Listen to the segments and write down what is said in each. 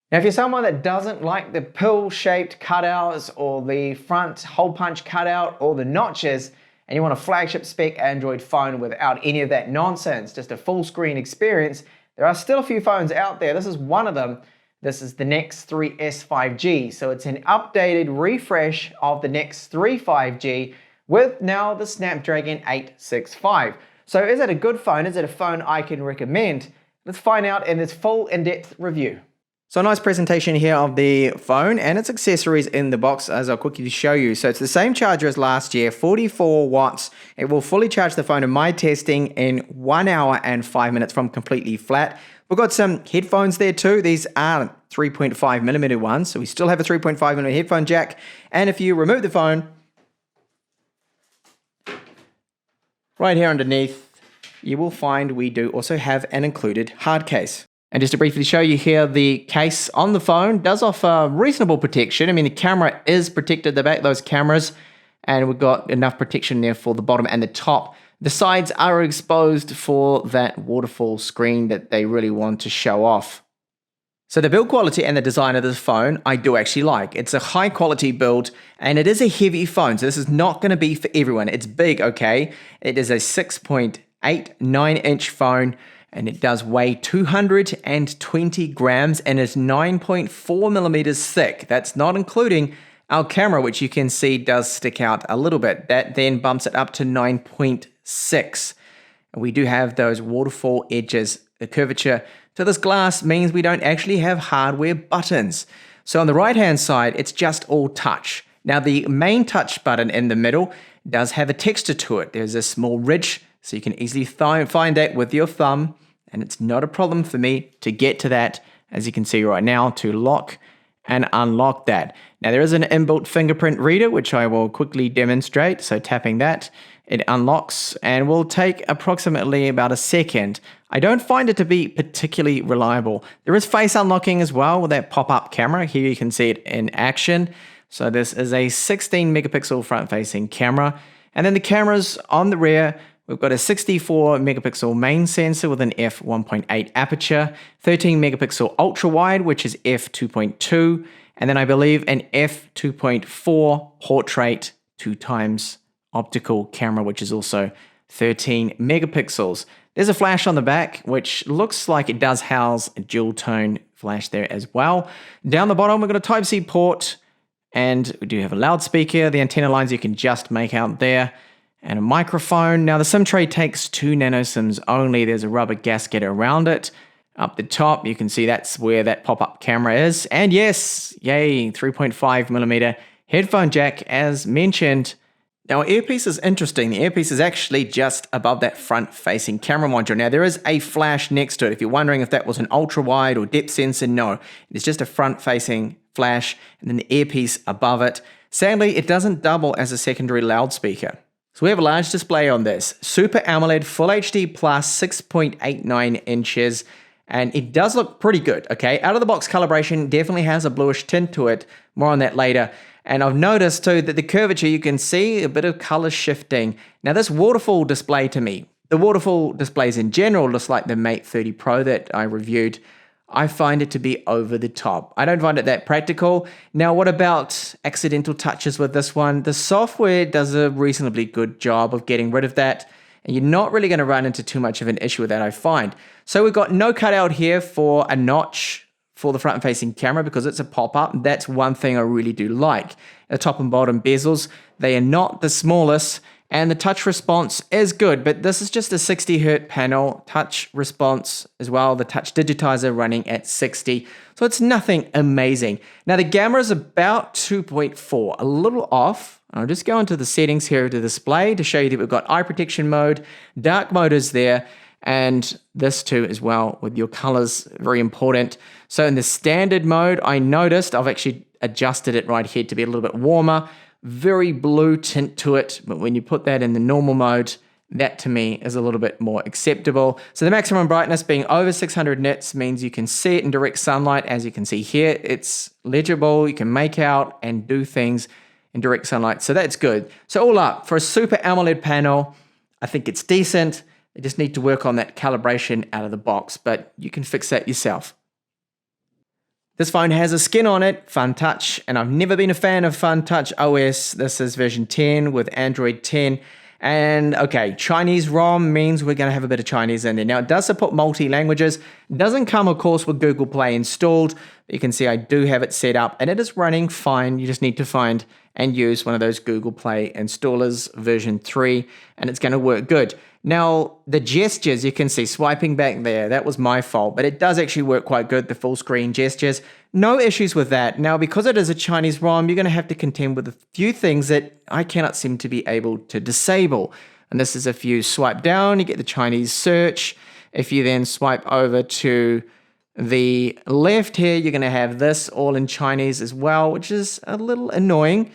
Now, if you're someone that doesn't like the pill-shaped cutouts or the front hole punch cutout or the notches, and you want a flagship spec Android phone without any of that nonsense, just a full screen experience, there are still a few phones out there. This is one of them. This is the NEX 3S 5G. So it's an updated refresh of the NEX 3 5G with now the Snapdragon 865. So is it a good phone? Is it a phone I can recommend? Let's find out in this full in-depth review. So a nice presentation here of the phone and its accessories in the box, as I'll quickly show you. So it's the same charger as last year, 44 watts. It will fully charge the phone in my testing in 1 hour and 5 minutes from completely flat. We've got some headphones there too. These are 3.5mm ones, so we still have a 3.5mm headphone jack. And if you remove the phone, right here underneath, you will find we do also have an included hard case. And just to briefly show you here, the case on the phone does offer reasonable protection. I mean, the camera is protected, the back of those cameras, and we've got enough protection there for the bottom and the top. The sides are exposed for that waterfall screen that they really want to show off. So the build quality and the design of this phone, I do actually like. It's a high quality build, and it is a heavy phone, so this is not going to be for everyone. It's big, okay? It is a 6.89-inch phone, and it does weigh 220 grams and is 9.4 millimeters thick. That's not including our camera, which you can see does stick out a little bit. That then bumps it up to 9.6. And we do have those waterfall edges. The curvature to this glass means we don't actually have hardware buttons. So on the right-hand side, it's just all touch. Now the main touch button in the middle does have a texture to it. There's a small ridge, so you can easily find that with your thumb, and it's not a problem for me to get to that, as you can see right now, to lock and unlock that. Now there is an inbuilt fingerprint reader, which I will quickly demonstrate. So tapping that, it unlocks and will take approximately about a second. I don't find it to be particularly reliable. There is face unlocking as well with that pop-up camera. Here you can see it in action. So this is a 16 megapixel front-facing camera. And then the cameras on the rear, we've got a 64 megapixel main sensor with an f1.8 aperture, 13 megapixel ultra wide, which is f2.2, and then I believe an f2.4 portrait 2x optical camera, which is also 13 megapixels. There's a flash on the back, which looks like it does house a dual tone flash there as well. Down the bottom, we've got a Type-C port, and we do have a loudspeaker. The antenna lines you can just make out there, and a microphone. Now the SIM tray takes 2 nano SIMs only. There's a rubber gasket around it. Up the top, you can see that's where that pop-up camera is. And yes, yay, 3.5mm headphone jack as mentioned. Now earpiece is interesting. The earpiece is actually just above that front-facing camera module. Now there is a flash next to it. If you're wondering if that was an ultra-wide or depth sensor, no. It's just a front-facing flash and then the earpiece above it. Sadly, it doesn't double as a secondary loudspeaker. So we have a large display on this. Super AMOLED Full HD Plus 6.89 inches. And it does look pretty good, okay? Out of the box calibration definitely has a bluish tint to it. More on that later. And I've noticed too that the curvature, you can see a bit of color shifting. Now this waterfall display to me, the waterfall displays in general, just like the Mate 30 Pro that I reviewed, I find it to be over the top. I don't find it that practical. Now, what about accidental touches with this one? The software does a reasonably good job of getting rid of that, and you're not really going to run into too much of an issue with that, I find. So we've got no cutout here for a notch for the front-facing camera because it's a pop-up. That's one thing I really do like. The top and bottom bezels, they are not the smallest, and the touch response is good, but this is just a 60 Hz panel, touch response as well, the touch digitizer running at 60, so it's nothing amazing. Now the camera is about 2.4, a little off. I'll just go into the settings here to display to show you that we've got eye protection mode, dark mode is there, and this too as well with your colors, very important. So in the standard mode, I noticed I've actually adjusted it right here to be a little bit warmer, very blue tint to it, but when you put that in the normal mode, that to me is a little bit more acceptable. So the maximum brightness being over 600 nits means you can see it in direct sunlight. As you can see here, it's legible, you can make out and do things in direct sunlight, so that's good. So all up, for a Super AMOLED panel, I think it's decent. They just need to work on that calibration out of the box, but you can fix that yourself. This phone has a skin on it, Fun Touch, and I've never been a fan of Fun Touch OS. This is version 10 with Android 10. And okay, Chinese ROM means we're going to have a bit of Chinese in there. Now, it does support multi-languages. It doesn't come, of course, with Google Play installed. But you can see I do have it set up, and it is running fine. You just need to find and use one of those Google Play installers, version 3, and it's going to work good. Now, the gestures, you can see swiping back there, that was my fault, but it does actually work quite good, the full screen gestures. No issues with that. Now, because it is a Chinese ROM, you're going to have to contend with a few things that I cannot seem to be able to disable. And this is if you swipe down, you get the Chinese search. If you then swipe over to the left here, you're going to have this all in Chinese as well, which is a little annoying.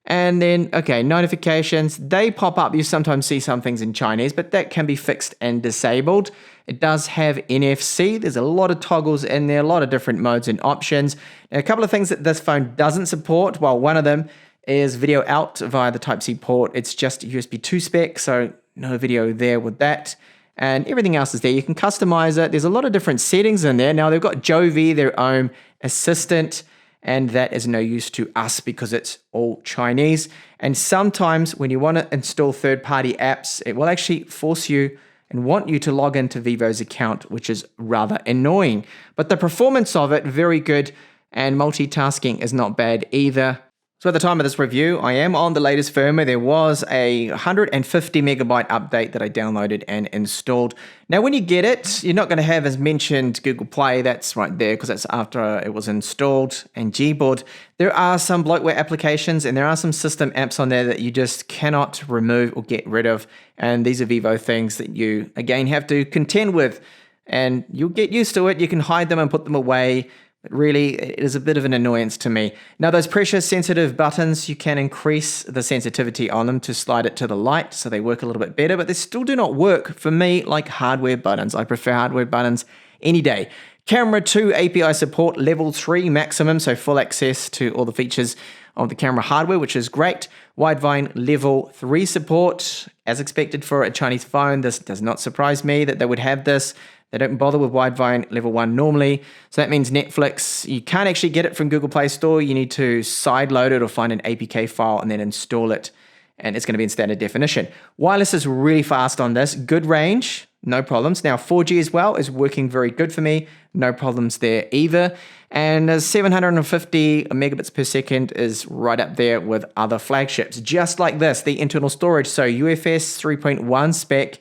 And then, okay, notifications, they pop up. You sometimes see some things in Chinese, but that can be fixed and disabled. It does have NFC. There's a lot of toggles in there, a lot of different modes and options. Now, a couple of things that this phone doesn't support. Well, one of them is video out via the Type-C port. It's just USB 2 spec, so no video there with that. And everything else is there. You can customize it. There's a lot of different settings in there. Now, they've got Jovi, their own assistant, and that is no use to us because it's all Chinese. And sometimes when you want to install third-party apps, it will actually force you and want you to log into Vivo's account, which is rather annoying. But the performance of it, very good, and multitasking is not bad either. So at the time of this review, I am on the latest firmware. There was a 150 megabyte update that I downloaded and installed. Now, when you get it, you're not going to have, as mentioned, Google Play. That's right there because that's after it was installed, and Gboard. There are some bloatware applications and there are some system apps on there that you just cannot remove or get rid of. And these are Vivo things that you, again, have to contend with. And you'll get used to it. You can hide them and put them away. But really, it is a bit of an annoyance to me. Now, those pressure-sensitive buttons, you can increase the sensitivity on them to slide it to the light, so they work a little bit better, but they still do not work for me like hardware buttons. I prefer hardware buttons any day. Camera 2 API support, level 3 maximum, so full access to all the features of the camera hardware, which is great. Widevine level 3 support, as expected for a Chinese phone. This does not surprise me that they would have this. They don't bother with Widevine level 1 normally. So that means Netflix, you can't actually get it from Google Play Store. You need to sideload it or find an APK file and then install it. And it's going to be in standard definition. Wireless is really fast on this. Good range, no problems. Now 4G as well is working very good for me. No problems there either. And 750 megabits per second is right up there with other flagships. Just like this, the internal storage. So UFS 3.1 spec.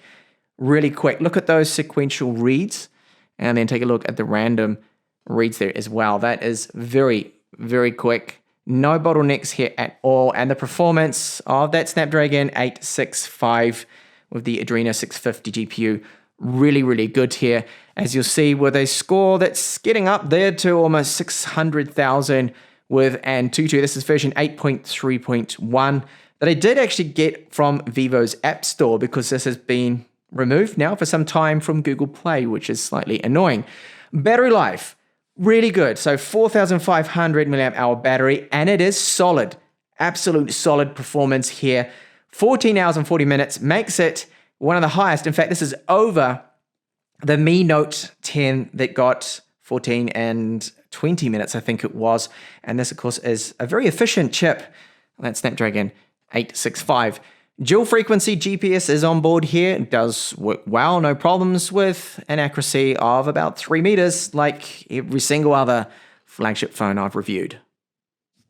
Really quick. Look at those sequential reads and then take a look at the random reads there as well. That is very, very quick. No bottlenecks here at all. And the performance of that Snapdragon 865 with the Adreno 650 GPU, really, really good here. As you'll see with a score that's getting up there to almost 600,000 with Antutu. This is version 8.3.1 that I did actually get from Vivo's App Store because this has been removed now for some time from Google Play, which is slightly annoying. Battery life, really good. So 4,500 milliamp hour battery, and it is solid, absolute solid performance here. 14 hours and 40 minutes makes it one of the highest. In fact, this is over the Mi Note 10 that got 14 and 20 minutes, I think it was. And this, of course, is a very efficient chip. That's Snapdragon 865. Dual frequency GPS is on board here. It does work well, no problems, with an accuracy of about 3 meters, like every single other flagship phone I've reviewed.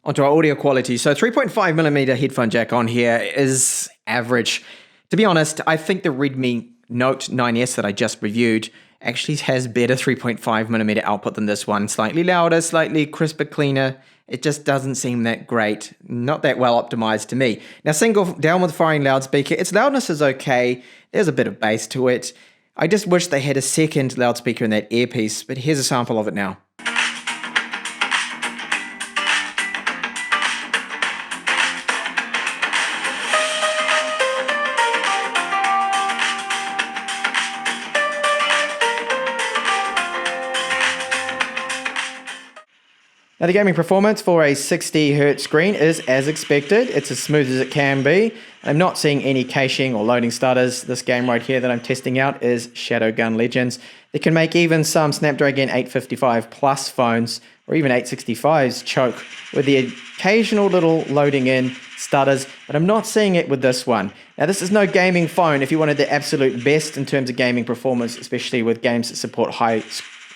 Onto our audio quality. So 3.5 millimeter headphone jack on here is average. To be honest, I think the Redmi Note 9S that I just reviewed actually has better 3.5 millimeter output than this one. Slightly louder, slightly crisper, cleaner. It just doesn't seem that great. Not that well optimized to me. Now, single downward firing loudspeaker. Its loudness is okay. There's a bit of bass to it. I just wish they had a second loudspeaker in that earpiece, but here's a sample of it now. Now, the gaming performance for a 60Hz screen is as expected. It's as smooth as it can be. I'm not seeing any caching or loading stutters. This game right here that I'm testing out is Shadowgun Legends. It can make even some Snapdragon 855 Plus phones or even 865s choke with the occasional little loading in stutters, but I'm not seeing it with this one. Now, this is no gaming phone. If you wanted the absolute best in terms of gaming performance, especially with games that support high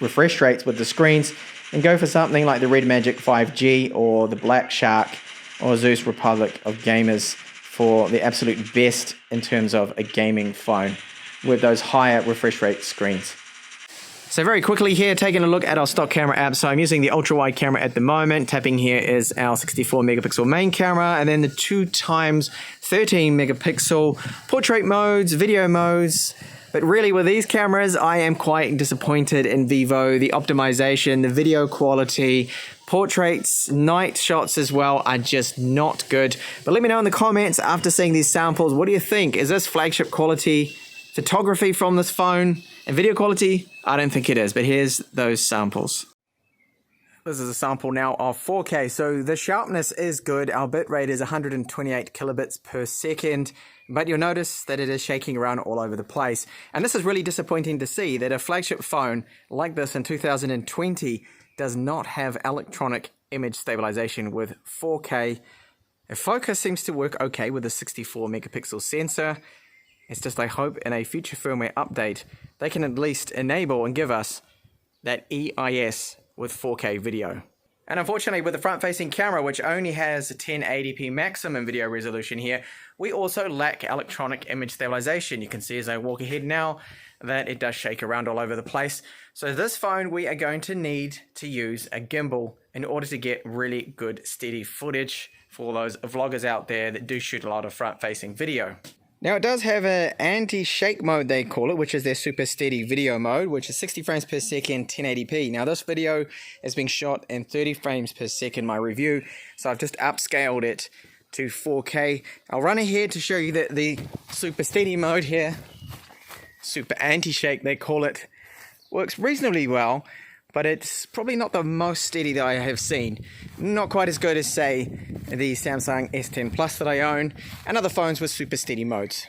refresh rates with the screens, then go for something like the Red Magic 5G or the Black Shark or Zeus Republic of Gamers for the absolute best in terms of a gaming phone with those higher refresh rate screens. So very quickly here, taking a look at our stock camera app. So I'm using the ultra wide camera at the moment. Tapping here is our 64 megapixel main camera, and then the 2x 13 megapixel portrait modes, video modes. But really with these cameras, I am quite disappointed in Vivo. The optimization, the video quality, portraits, night shots as well are just not good. But let me know in the comments after seeing these samples, what do you think? Is this flagship quality photography from this phone? And video quality? I don't think it is, but here's those samples. This is a sample now of 4K, so the sharpness is good. Our bitrate is 128 kilobits per second, but you'll notice that it is shaking around all over the place. And this is really disappointing to see that a flagship phone like this in 2020 does not have electronic image stabilization with 4K. The focus seems to work okay with a 64 megapixel sensor. It's just I hope in a future firmware update, they can at least enable and give us that EIS with 4K video. And unfortunately with the front-facing camera, which only has a 1080p maximum video resolution here, we also lack electronic image stabilization. You can see as I walk ahead now that it does shake around all over the place. So this phone, we are going to need to use a gimbal in order to get really good steady footage for those vloggers out there that do shoot a lot of front-facing video. Now it does have an anti-shake mode, they call it, which is their super steady video mode, which is 60 frames per second, 1080p. Now this video is being shot in 30 frames per second, my review, so I've just upscaled it to 4K. I'll run ahead to show you that the super steady mode here, super anti-shake they call it, works reasonably well, but it's probably not the most steady that I have seen. Not quite as good as, say, the Samsung S10 Plus that I own, and other phones with super steady modes.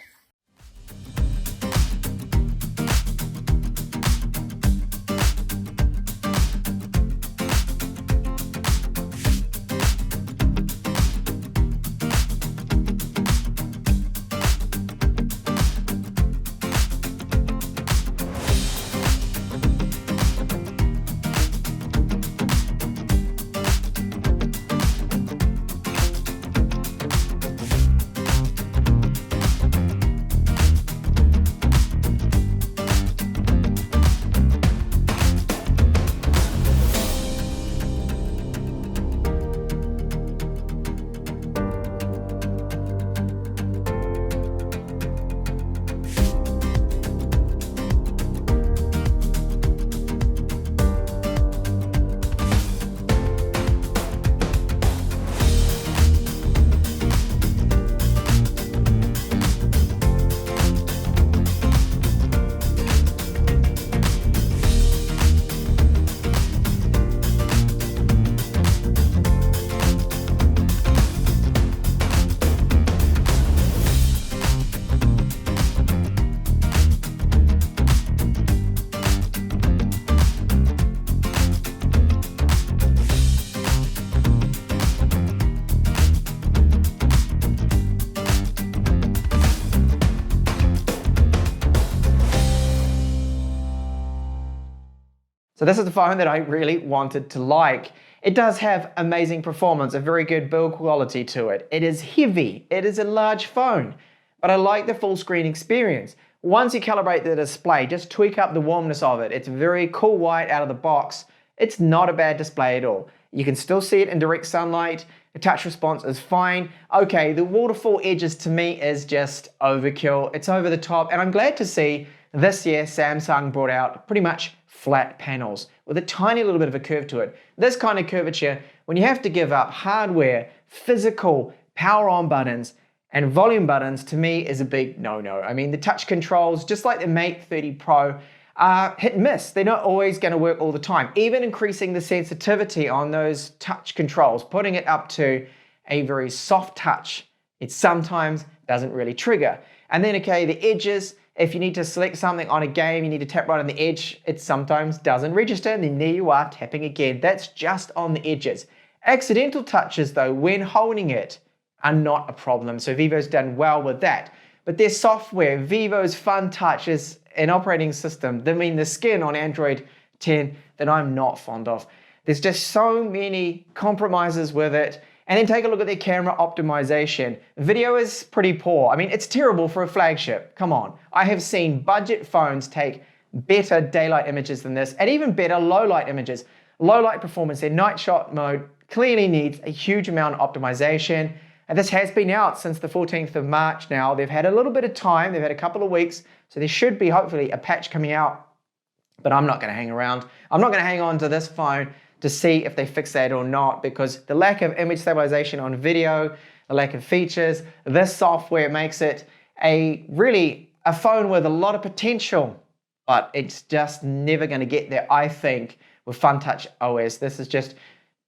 So this is the phone that I really wanted to like. It does have amazing performance, a very good build quality to it. It is heavy, it is a large phone, but I like the full screen experience. Once you calibrate the display, just tweak up the warmness of it. It's very cool white out of the box. It's not a bad display at all. You can still see it in direct sunlight. The touch response is fine. Okay, the waterfall edges to me is just overkill. It's over the top, and I'm glad to see this year Samsung brought out pretty much flat panels with a tiny little bit of a curve to it. This kind of curvature, when you have to give up hardware, physical, power on buttons, and volume buttons, to me is a big no-no. I mean, the touch controls, just like the Mate 30 Pro, are hit and miss. They're not always going to work all the time. Even increasing the sensitivity on those touch controls, putting it up to a very soft touch, it sometimes doesn't really trigger. And then, okay, the edges if you need to select something on a game, you need to tap right on the edge, it sometimes doesn't register, and then there you are tapping again. That's just on the edges. Accidental touches though, when holding it, are not a problem. So Vivo's done well with that. But their software, Vivo's Fun Touch, is an operating system, the skin on Android 10 that I'm not fond of. There's just so many compromises with it. And then take a look at their camera optimization. Video is pretty poor. I mean, it's terrible for a flagship. Come on. I have seen budget phones take better daylight images than this, and even better low light images. Low light performance, their night shot mode clearly needs a huge amount of optimization. And this has been out since the 14th of March now. They've had a little bit of time. They've had a couple of weeks. So there should be hopefully a patch coming out. But I'm not going to hang around. I'm not going to hang on to this phone to see if they fix that or not, because the lack of image stabilization on video, the lack of features, this software makes it a phone with a lot of potential, but it's just never going to get there, I think, with FunTouch OS. This is just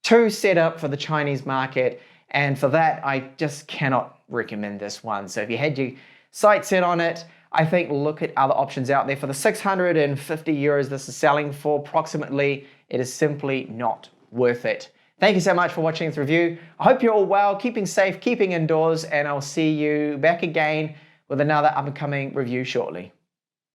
too set up for the Chinese market, and for that, I just cannot recommend this one. So if you had your sights set on it, I think look at other options out there. For the 650 euros this is selling for approximately, it is simply not worth it. Thank you so much for watching this review. I hope you're all well, keeping safe, keeping indoors, and I'll see you back again with another up-and-coming review shortly.